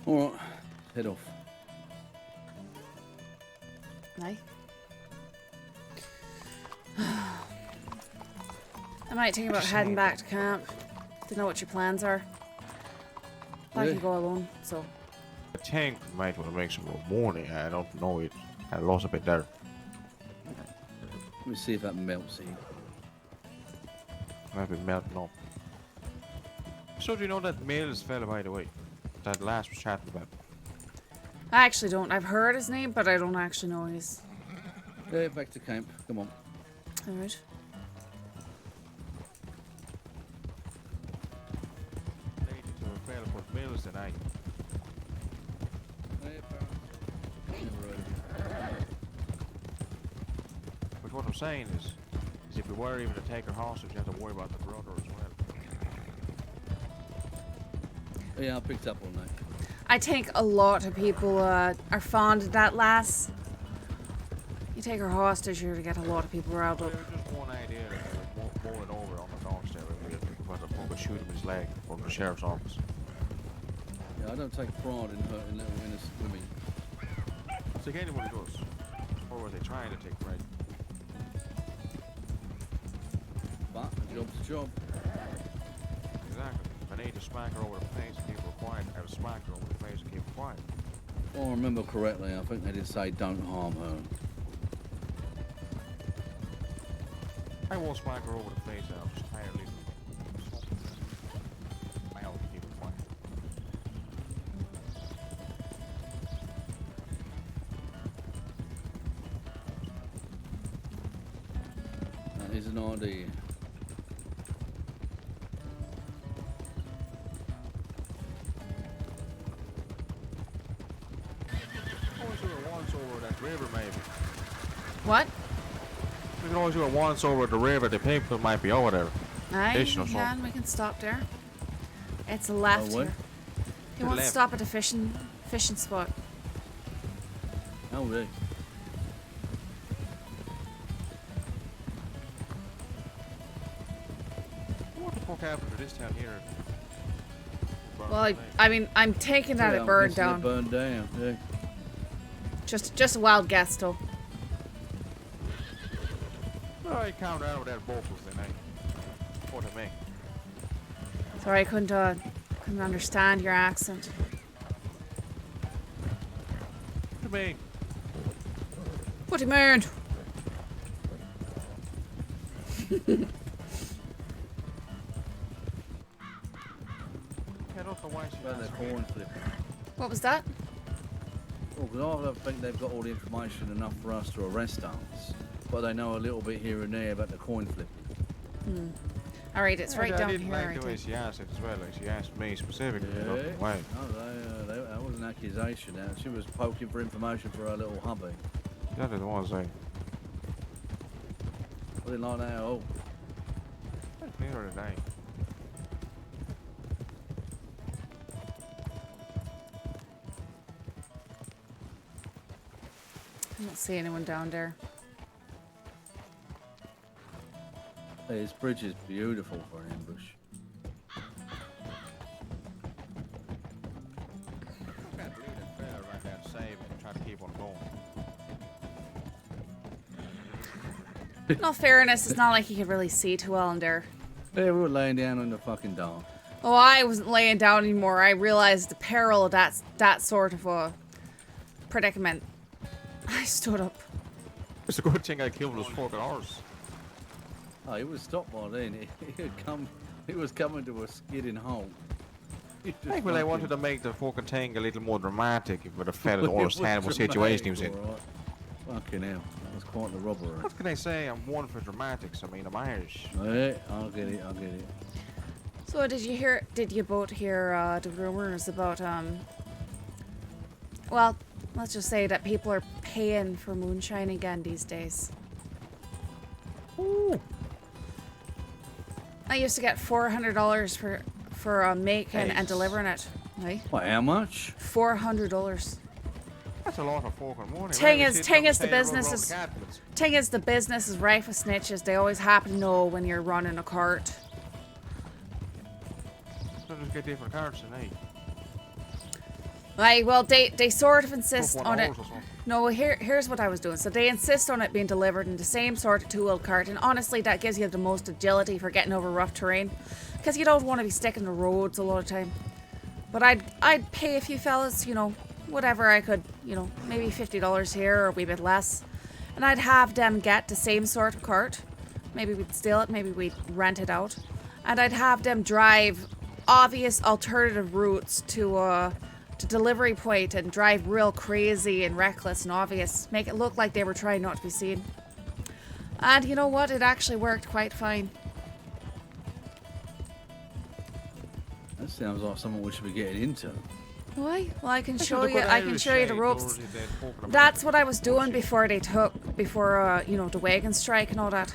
Alright, head off. Aye. I might think about heading back to camp. To know what your plans are. I can go alone, so. I think we might want to make some more morning. I don't know it. I lost a bit there. Let me see if that melts here. Might be melting up. So do you know that Mills fella, by the way? That last was chatting about. I actually don't. I've heard his name, but I don't actually know his. Yeah, back to camp. Come on. Alright. To a fella called Mills tonight. But what I'm saying is if we were even to take her hostage, you have to worry about the brother as well. Yeah, I picked up on that. I think a lot of people are fond of that lass. You take her hostage, you're to get a lot of people riled up. There was just one idea that we were mulling over on the doorstep if we were to fucking shoot him in his leg from the sheriff's office. Yeah, I don't take pride in hurting little innocent women. It's like anyone does. Or were they trying to take pride? But a job's a job. Exactly. If I need to smack her over the face and keep her quiet, I would smack her over the face and keep her quiet. If I remember correctly, I think they did say don't harm her. I won't smack her over the face, I'll just tie her little. I'll keep her quiet. That is an idea. Always do it once over that river, maybe. What? We can always do it once over the river. The people might be over there. Aye, Fishing or we something. can. We can stop there. It's a left what? here. He To the wants to left. stop at a fishing spot. Oh, really? What the fuck happened to this town here? Well, I mean, I'm taking that Yeah, it I'm burned guessing down. It burned down, yeah. Just a wild guess, though. Oh, I calmed down with that vocals then, eh? What I mean? Sorry, I couldn't understand your accent. What do you mean? What do you mean? I don't know why she About does that it. coin flip. What was that? Well, because I don't think they've got all the information enough for us to arrest us. But they know a little bit here and there about the coin flip. Alright, it's right I down didn't here. like I the way think. she asked it as well. Like she asked me specifically. Yeah. Why? No, that was an accusation. She was poking for information for her little hubby. That is the one saying. I didn't like that at all. Neither did I. I don't see anyone down there. Hey, this bridge is beautiful for an ambush. I can't believe that fella right there saved and tried to keep on going. In all fairness, it's not like you could really see too well in there. Yeah, we were laying down in the fucking dark. Oh, I wasn't laying down anymore. I realized the peril of that sort of a predicament. I stood up. It's a good thing I killed those fucking horse. Oh, he was stopped by then. He was coming to a skidding halt. I think well, I wanted to make the fucking thing a little more dramatic with the fella's worst terrible situation he was in. Right. Fucking hell, that was quite the robbery. What can I say? I'm one for dramatics. I mean, I'm Irish. Yeah, I'll get it. So did you both hear the rumors about well, let's just say that people are paying for moonshine again these days. Ooh. I used to get $400 for making and Nice. delivering it. Right? What, how much? $400. That's a lot of fucking money. Thing Right? is, It's thing is the paying around business the is cabinets. thing is the business is rife with snitches. They always happen to know when you're running a cart. So just get different cards tonight. Aye, well, they sort of insist One on it. horse or something. No, here's what I was doing. So they insist on it being delivered in the same sort of two-wheel cart, and honestly, that gives you the most agility for getting over rough terrain, because you don't want to be sticking to roads a lot of time. But I'd pay a few fellas, you know, whatever I could, you know, maybe $50 here or a wee bit less, and I'd have them get the same sort of cart. Maybe we'd steal it, maybe we'd rent it out, and I'd have them drive obvious alternative routes to delivery point and drive real crazy and reckless and obvious, make it look like they were trying not to be seen. And you know what? It actually worked quite fine. That sounds like something we should be getting into. Why? Well, I can show Look you. what I can Irish show you the shade ropes. doors they talking about. That's what I was doing before you know, the wagon strike and all that.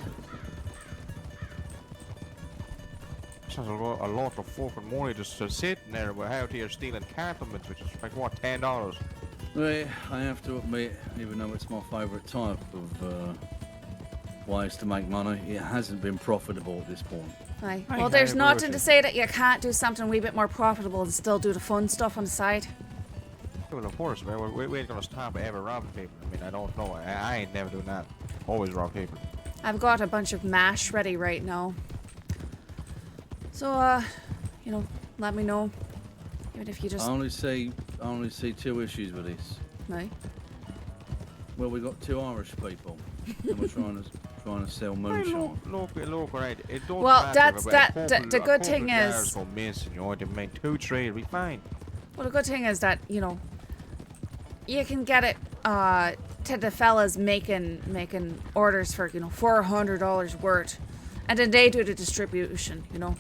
Sounds a lot of fucking money just sitting there. We're out here stealing cartons, which is like what, $10? Well, I have to admit, even though it's my favourite type of ways to make money, it hasn't been profitable at this point. Aye. Aye, Well, there's I agree nothing with to you. say that you can't do something a wee bit more profitable and still do the fun stuff on the side. Well, of course, man. We're gonna stop ever robbing people. I mean, I don't know. I ain't never doing that. Always rob people. I've got a bunch of mash ready right now. So, you know, let me know. Even if you just... I only see two issues with this. Aye. Well, we got two Irish people, and we're trying to sell moonshine. Look, right. It don't Well, matter that's about the a good couple thing of is- jars go missing, you know, they make 2-3, it'll be fine. Well, the good thing is that, you know, you can get it to the fellas making orders for, you know, $400 worth. And then they do the distribution, you know.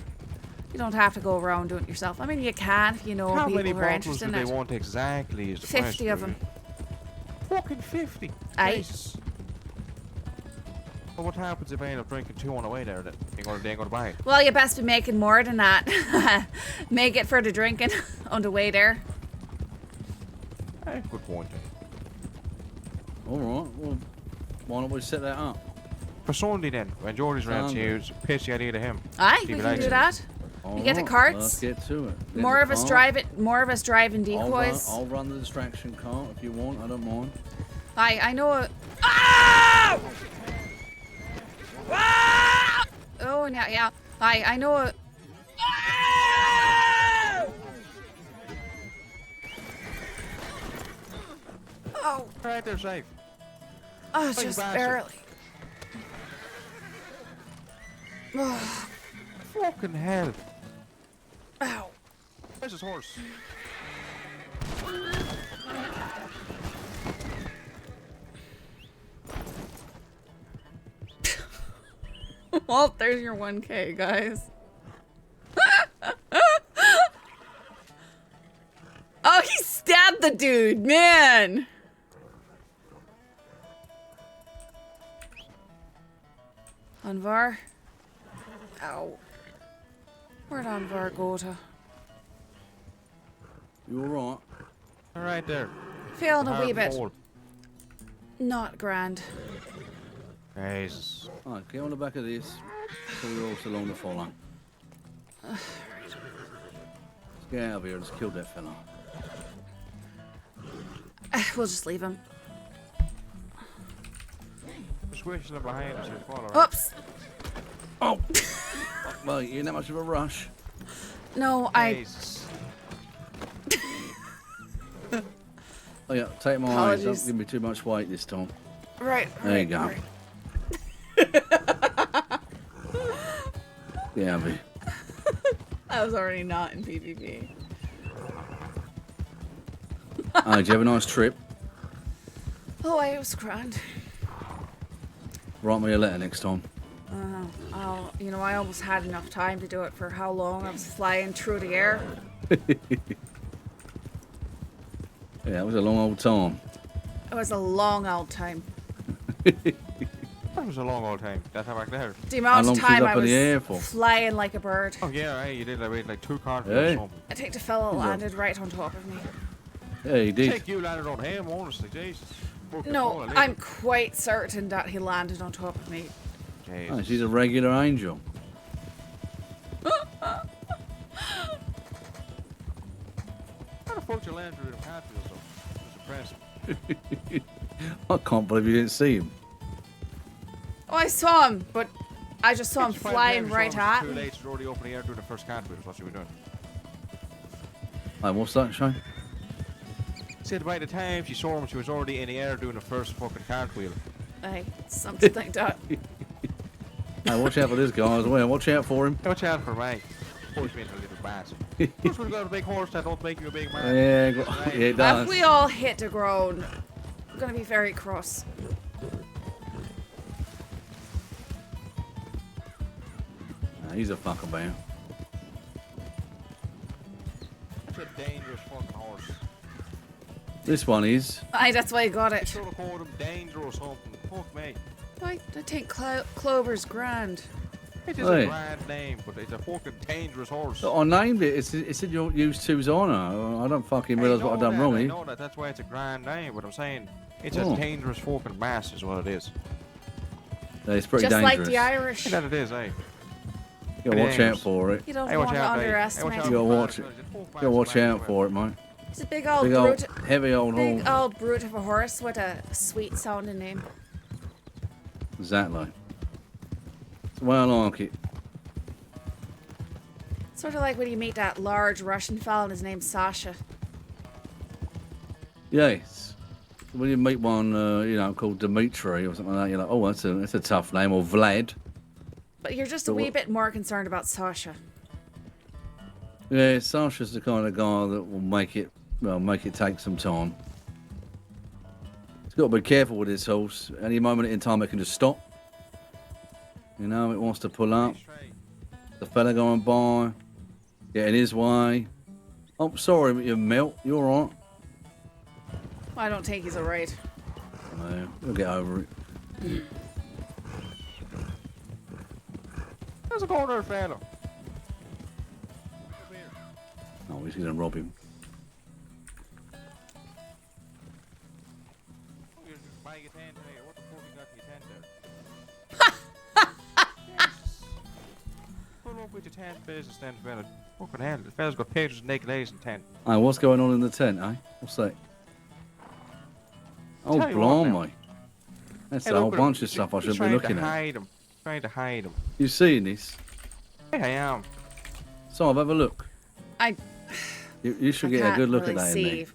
You don't have to go around doing it yourself. I mean, you can if you know How people many who are bottles interested do in they it. want exactly is the 50 question, of them. really. Fucking 50? Aye. Jesus. Well, what happens if I end up drinking 2 on the way there then? They ain't gonna buy it. Well, you best be making more than that. Make it for the drinking on the way there. Hey, good point. All right. Well, why don't we set that up? For Sunday then, when Geordie's around to you, Sunday. pitch the idea to him. Aye, See we if he can likes do it. that. All get the right, carts? Let's get to it. Get More the of us cart. driving decoys. I'll run the distraction cart if you want. I don't mind. Aye, I know a... Ah! Ah! Oh, yeah. Aye, I know a... Ah! Oh, Alright, they're safe. oh, you just bastard. barely. Fucking hell. Ow. Where's his horse? Well, there's your 1K, guys. Oh, he stabbed the dude, man. Anvar? Ow. Where'd Anvar go to? You all right? Alright there. Feeling a wee bit Hard not grand. fall. Jesus. All right, get on the back of this. So we're all still on the follow. Let's get out of here. Let's kill that fella. We'll just leave him. Swishing him behind us, he'll fall, alright? Oops. Oh! Well, you're in that much of a rush. No, I... Jesus. Oh yeah, take my eyes. Apologies. Don't give me too much weight this time. Right. There you right, go. right. Get out of here. I was already not in PvP. Did you have a nice trip? Oh, I was grand. Write me a letter next time. You know, I almost had enough time to do it for how long I was flying through the air. Yeah, it was a long old time. It was a long old time. That was a long old time. That time back there. The amount long of was you time up I in was the air for? flying like a bird. Oh yeah, hey, you did like 2 cartons Hey. or something. I think the fella landed right on top of me. Yeah, he did. Take you landed on him, honestly, Jesus. Fucking No, fall, I'm quite certain that he landed on top of me. Jesus. Oh, she's a regular angel. How the fuck you land through the cartwheel or something? It's impressive. I can't believe you didn't see him. Oh, I saw him, but I just saw him It's 5 flying times right too at me. late to already open the air through the first cartwheel. That's what you were doing. Hey, what's that, Shane? Said by the time she saw him, she was already in the air doing the first fucking cartwheel. Aye, something like that. Hey, watch out for this guy as well. Watch out for him. Watch out for me. Push me into a little bat. First we've got a big horse that don't make you a big man. Yeah, it does. If we all hit the ground, I'm gonna be very cross. Nah, he's a fucker, man. That's a dangerous fucking horse. This one is. Aye, that's why I got I it. should have called him Danger or something. Fuck me. I think Clover's grand. It is Hey. a grand name, but it's a fucking dangerous horse. I named it. It said you use two's honour. I don't fucking realise what I've done wrong I here. know that. That's why it's a grand name. But I'm saying it's Oh. a dangerous fucking mass, is what it is. Yeah, it's pretty Just dangerous. like the Irish. That it is, eh? You gotta watch out for it. You don't Hey, want watch to out, eh? underestimate. Hey, You gotta watch it. You gotta watch out for it, mate. It's a big old Big old, brute. heavy old Big horse. old brute of a horse with a sweet sounding name. Exactly. That's the way I like it. Sort of like when you meet that large Russian fella and his name's Sasha. Yes. When you meet one, called Dimitri or something like that, you're like, oh, that's a tough name, or Vlad. But you're just a So wee what- bit more concerned about Sasha. Yeah, Sasha's the kind of guy that will make it take some time. He's got to be careful with his horse. Any moment in time, it can just stop. You know, it wants to pull up. The fella going by, get in his way. Oh, sorry, you melt. You all right? I don't think he's alright. No, we'll get over it. How's it going there, fella? Oh, he's gonna rob him. You're just buying a tent here. What the fuck you got in your tent there? Pull up with your tent business then, fella. Fucking hell, the fella's got pictures of naked ladies in tent. Hey, what's going on in the tent, eh? What's that? Oh, Tell you what now. blimey. That's Hey, a whole look at bunch him. of stuff I He's should be trying looking to at. hide him. Trying to hide him. You seeing this? Yeah, I am. So, have a look. I You should I get a can't good look really at that see. in there.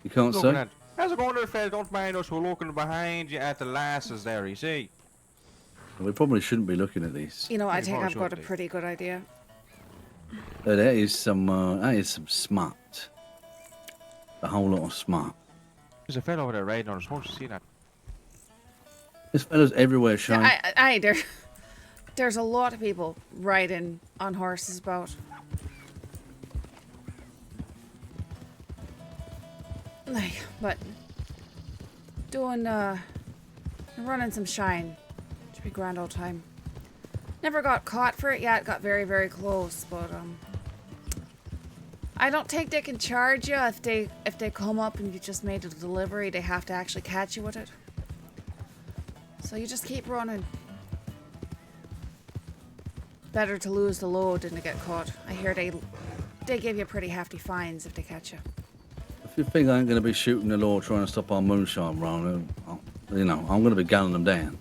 You can't Looking see? at. How's it going there, fella? Don't mind us. We're looking behind you at the lasses there, you see. We probably shouldn't be looking at this. You know, I You think probably I've got a shouldn't be. pretty good idea. That is some smart. A whole lot of smart. There's a fella over there riding on his horse. You see that? This fella's everywhere, Shane. There's a lot of people riding on horses about. Like, but doing running some shine. Should be grand old time. Never got caught for it yet, got very, very close, but I don't think they can charge you if they come up and you just made a delivery, they have to actually catch you with it. So you just keep running. Better to lose the load than to get caught. I hear they give you pretty hefty fines if they catch you. If you think I ain't going to be shooting the law trying to stop our moonshine run, I'm going to be gunning them down.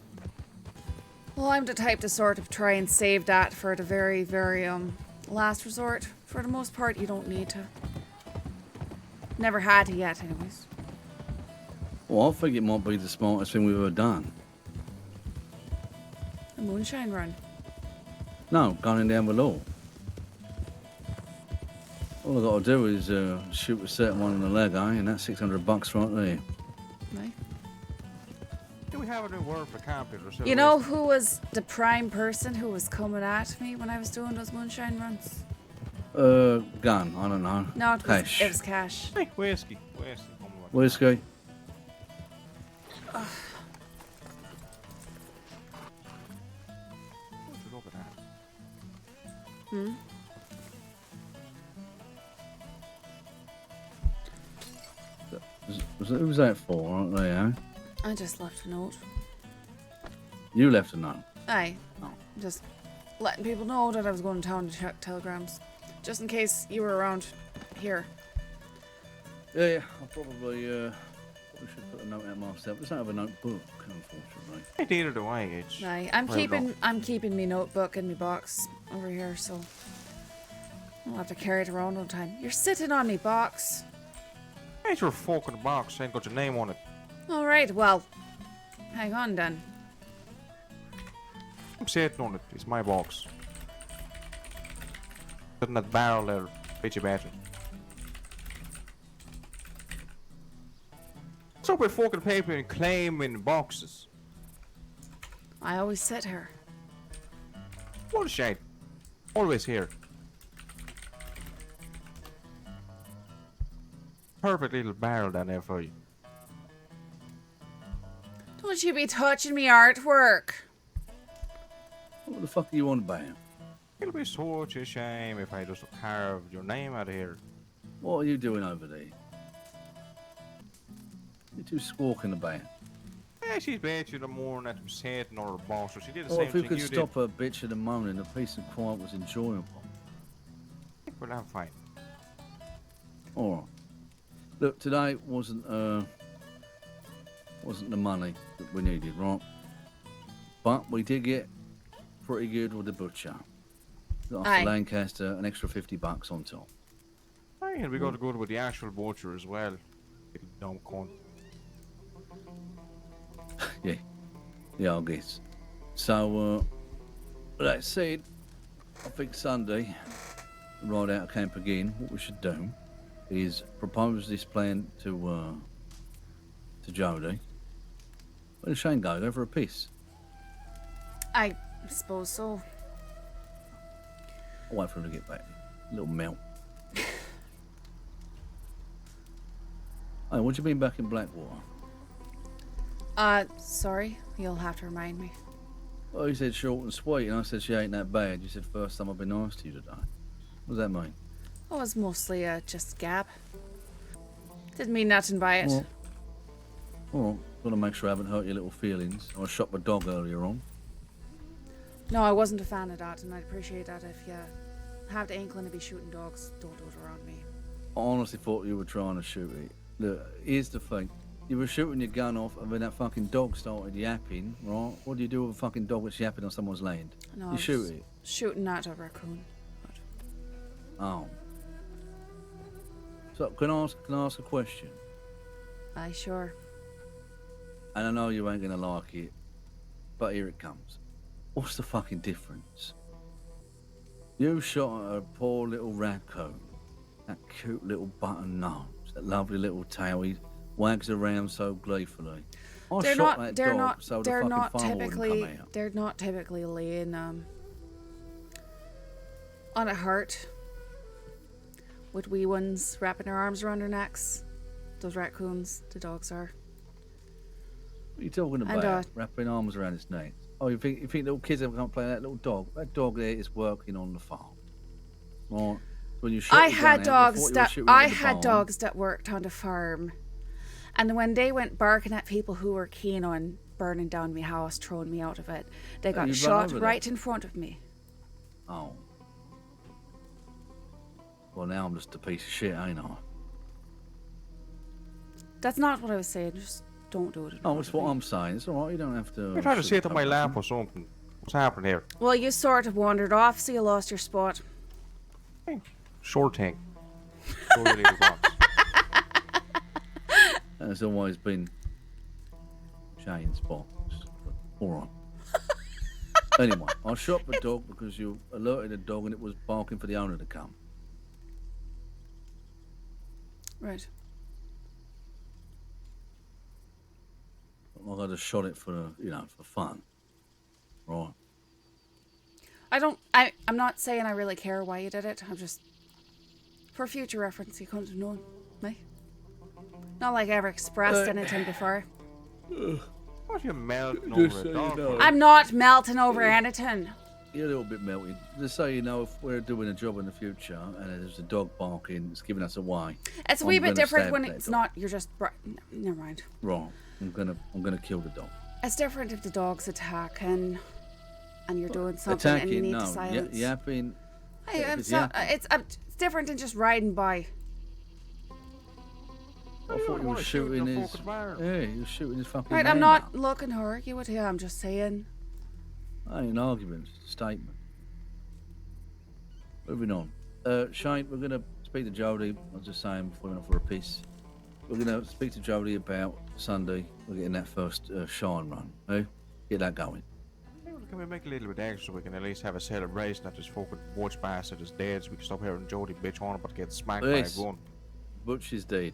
Well, I'm the type to sort of try and save that for the very, very last resort. For the most part, you don't need to. Never had to yet, anyways. Well, I think it might be the smartest thing we've ever done. The moonshine run. No, gunning down the law. All I got to do is shoot a certain one in the leg, and that's $600 right there. Right? Do we have a new word for camping or something? You know who was the prime person who was coming at me when I was doing those moonshine runs? Gun, I don't know. No, it was Cash. It was cash. Hey, whiskey. Whiskey. Come on. Whiskey. Look at that. Hmm? Who was that for, aren't they, eh? I just left a note. You left a note. Aye. Oh. Just letting people know that I was going to town to check telegrams. Just in case you were around here. Yeah, I probably should put a note out myself. There's not a notebook, unfortunately. I did it away. It's Aye, well I'm keeping me notebook in my box over here, so I'll have to carry it around all the time. You're sitting on me box. It's your fucking box. Ain't got your name on it. All right, well, hang on then. I'm sitting on it. It's my box. Sitting that barrel there. Bet you better. What's up with fucking paper and claiming boxes? I always sit here. What a shame. Always here. Perfect little barrel down there for you. Don't you be touching me artwork. What the fuck are you on about? It'll be such a shame if I just carved your name out of here. What are you doing over there? You're too squawking about. Yeah, she's bet you the morning that I'm sitting on her box, so she did the Well, same if you thing could you stop her bitching and moaning, the peace and quiet was enjoyable. did. Well, I'm fine. All right. Look, today wasn't the money that we needed, right? But we did get pretty good with the butcher. Got Aye. for Lancaster an extra $50 on top. Hey, and we got to go with the actual butcher as well. Little dumb cunt. Yeah, I guess. So, that said, I think Sunday, ride out of camp again. What we should do is propose this plan to Jodie. Where does Shane go? Go for a piss. I suppose so. I'll wait for him to get back. A little melt. Hey, what do you mean back in Blackwater? Sorry, you'll have to remind me. Well, you said short and sweet, and I said she ain't that bad. You said first time I've been nice to you today. What does that mean? Oh, it was mostly just gab. Didn't mean nothing by it. Well, gotta make sure I haven't hurt your little feelings. I shot my dog earlier on. No, I wasn't a fan of that, and I'd appreciate that if you have the inkling to be shooting dogs, don't do it around me. I honestly thought you were trying to shoot it. Look, here's the thing. You were shooting your gun off, and then that fucking dog started yapping, right? What do you do with a fucking dog that's yapping on someone's land? No, I You was shoot it. Shooting at a raccoon. Oh. So, can I ask a question? Aye, sure. And I know you ain't gonna like it, but here it comes. What's the fucking difference? You shot at a poor little raccoon. That cute little button nose. That lovely little tail he wags around so gleefully. I shot that dog so the fucking fire wouldn't come out. They're not typically laying on a heart with wee ones wrapping their arms around their necks. Those raccoons, the dogs are. What are you talking about? And, wrapping arms around its neck. Oh, you think little kids ever can't play that little dog? That dog there is working on the farm. Right. When you shot I your had gun out, dogs you thought you were that shooting at I the had barn. dogs that worked on the farm, and when they went barking at people who were keen on burning down my house, throwing me out of it, they got you run shot over them? right in front of me. Oh. Well, now I'm just a piece of shit, ain't I? That's not what I was saying. Just don't do it. in Oh, front it's of what me. I'm saying. It's all right. You don't have to. You're trying to sit on my sugarcoat lap it. or something. What's happening here? Well, you sort of wandered off, so you lost your spot. Hey, short thing. Show your little box. It's always been Shane's box. But all right. Anyway, I shot the dog because you alerted the dog and it was barking for the owner to come. Right. I just shot it for, for fun. Right. I'm not saying I really care why you did it. I'm just, for future reference, you couldn't have known me. Not like I ever expressed anything before. What are you melting Just over so a you dog know. for? I'm not melting over anything. You're a little bit melted. Just so you know, if we're doing a job in the future and there's a dog barking, it's giving us away. It's a I'm wee bit gonna different stab when that it's dog. not. You're just. Never mind. Wrong. I'm gonna kill the dog. It's different if the dog's attacking, and you're doing something and you Attacking? need No. to silence. Yapping. Hey, if it's yapping. different than just riding by. I thought he was shooting his. Yeah, he was shooting his fucking. Right, man I'm not up. looking to argue with you. I'm just saying. Ain't an argument, it's a statement. Moving on. Shane, we're gonna speak to Jodie. I was just saying before we went off for a piss. We're gonna speak to Jodie about Sunday. We're getting that first shine run. Eh? Get that going. Can we make a little bit extra so we can at least have a celebration that this fucking watch bastard is dead so we can stop hearing Jodie bitch on about getting smacked Yes. by a gun? Butch is dead.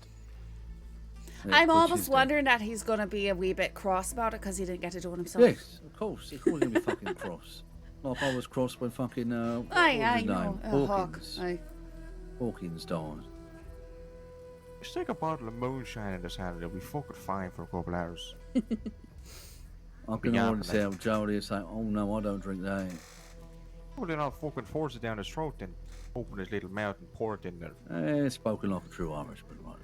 Yeah, I'm Butch almost is dead. wondering that he's going to be a wee bit cross about it because he didn't get to do it himself. Yes, of course. He's always gonna be fucking cross. Like I was cross when fucking what was I his know. name? Hawk. Hawkins. Aye. Hawkins died. Stick a bottle of moonshine in this hand and it'll be fucking fine for a couple hours. I can Yeah, already but tell Jodie is saying, "Oh no, I don't drink that." Well, then I'll fucking force it down his throat then open his little mouth and pour it in there. Spoken like a true Irishman, right?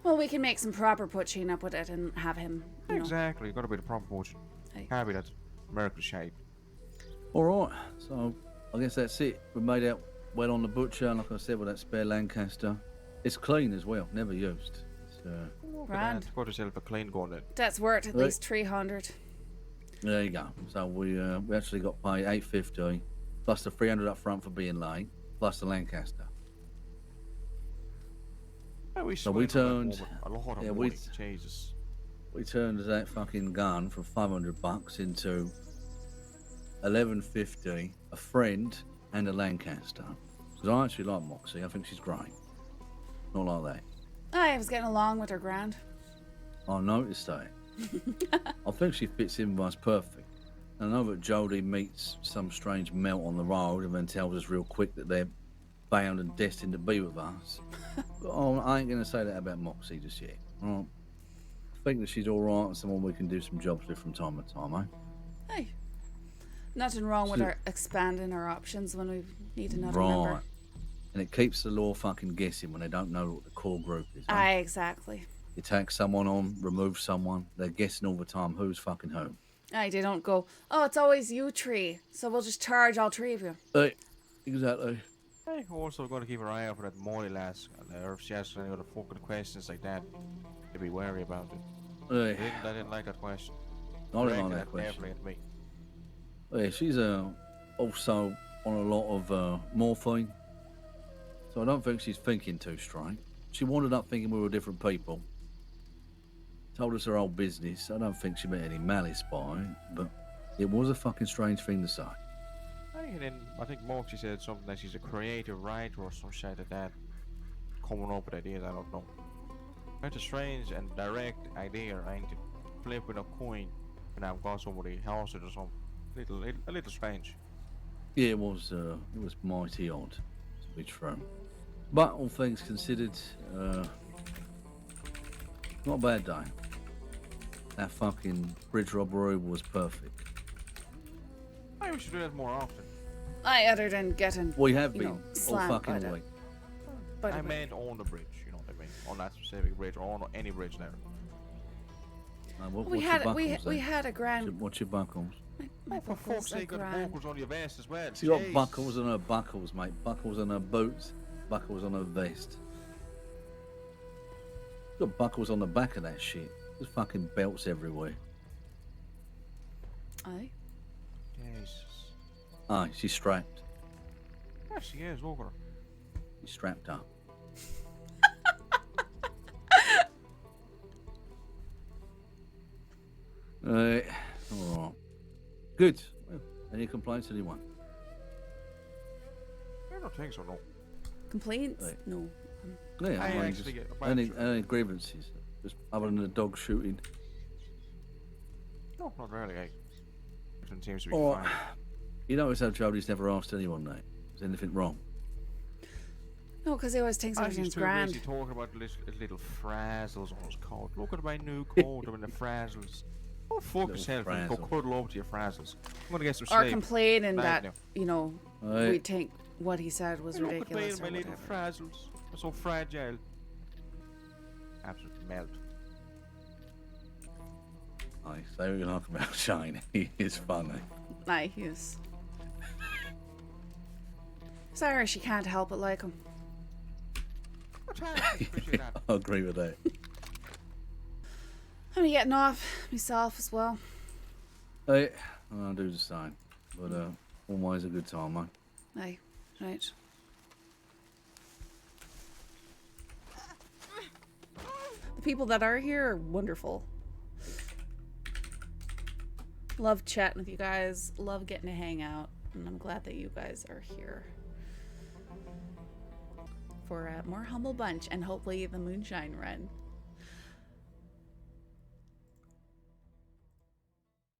Well, we can make some proper poaching up with it and have him, you know. Exactly, you gotta be the proper portion. Aye. Can't be that American shape. All right, so I guess that's it. We made out well on the butcher, and like I said, with that spare Lancaster, it's clean as well, never used. It's, Grand. Got yourself a clean gun then. That's worth at Right. least 300. there you go. So we actually got paid $850 plus the 300 up front for being late, plus the Lancaster. Yeah, So we swindled that turned- woman a lot of yeah, money. we- Jesus. We turned that fucking gun from $500 into $1150, a friend, and a Lancaster. Because I actually like Moxie. I think she's great. Not like that. I was getting along with her grand. I noticed that. I think she fits in with us perfect. I know that Jodie meets some strange melt on the road and then tells us real quick that they're bound and destined to be with us. But I ain't going to say that about Moxie just yet. All right. I think that she's all right and someone we can do some jobs with from time to time, eh? Hey. Nothing wrong with So- our expanding our options when we need another Right. member. And it keeps the law fucking guessing when they don't know what the core group is. Eh? Aye, exactly. You take someone on, remove someone, they're guessing all the time who's fucking who. Aye, they don't go, oh, it's always you three, so we'll just charge all three of you. Hey, exactly. Hey, also got to keep an eye out for that Molly lass. Or if she asks any other fucking questions like that, to be wary about it. Hey, I didn't like that question. I don't Directed like that at question. definitely at me. Yeah, she's also on a lot of morphine, so I don't think she's thinking too straight. She wandered up thinking we were different people. Told us her old business. I don't think she meant any malice by it, but it was a fucking strange thing to say. Hey, and then I think Moxie said something that she's a creative writer or some shit like that. Coming up with ideas, I don't know. It's a strange and direct idea, ain't it? Flipping a coin and I've got somebody hostage or something. A little strange. Yeah, it was mighty odd, to be true. But all things considered, not a bad day. That fucking bridge robbery was perfect. Maybe we should do that more often. Aye, other than getting, We have you been know, all slammed by fucking the- week. by the I way. meant on the bridge, you know what I mean? On that specific bridge or on any bridge there. What's We your had buckles, we then? had a grand. What's your buckles? My For buckles fuck's are sake, got the grand. buckles on your vest as well. She got Jeez. buckles on her buckles, mate. Buckles on her boots. Buckles on her vest. Got buckles on the back of that shit. There's fucking belts everywhere. Aye. Jesus. Aye, she's strapped. There she is, look at her. She's strapped up. Alright. Good. Well, any complaints, anyone? I don't think so, no. Complaints? Right. No. Yeah, I mean, actually just get a any, bunch any grievances? Just other than the dog shooting. No, not really, eh? Everything seems to be Or, fine. you notice how Jodie's never asked anyone that. Is anything wrong? No, because he always thinks I'm everything's just too grand. busy talking about the little frazzles on his coat. Look at my new coat and the frazzles. Oh, fuck Little yourself and go frazzle. cuddle over to your frazzles. I'm gonna get some Or sleep. complaining Right that, now. you know, Aye. we think what he said was Look at me ridiculous and or my little whatever. frazzles. They're so fragile. Absolutely melt. Aye, so we're going to talk about Shane. He is funny. Aye, he is. He's Irish, you can't help it like him. What's happening? Appreciate that. I agree with that. I'm getting off myself as well. Hey, I'll do the same. But always a good time, man. Aye, right. The people that are here are wonderful. Love chatting with you guys. Love getting to hang out. And I'm glad that you guys are here. For a more humble bunch and hopefully the Moonshine run.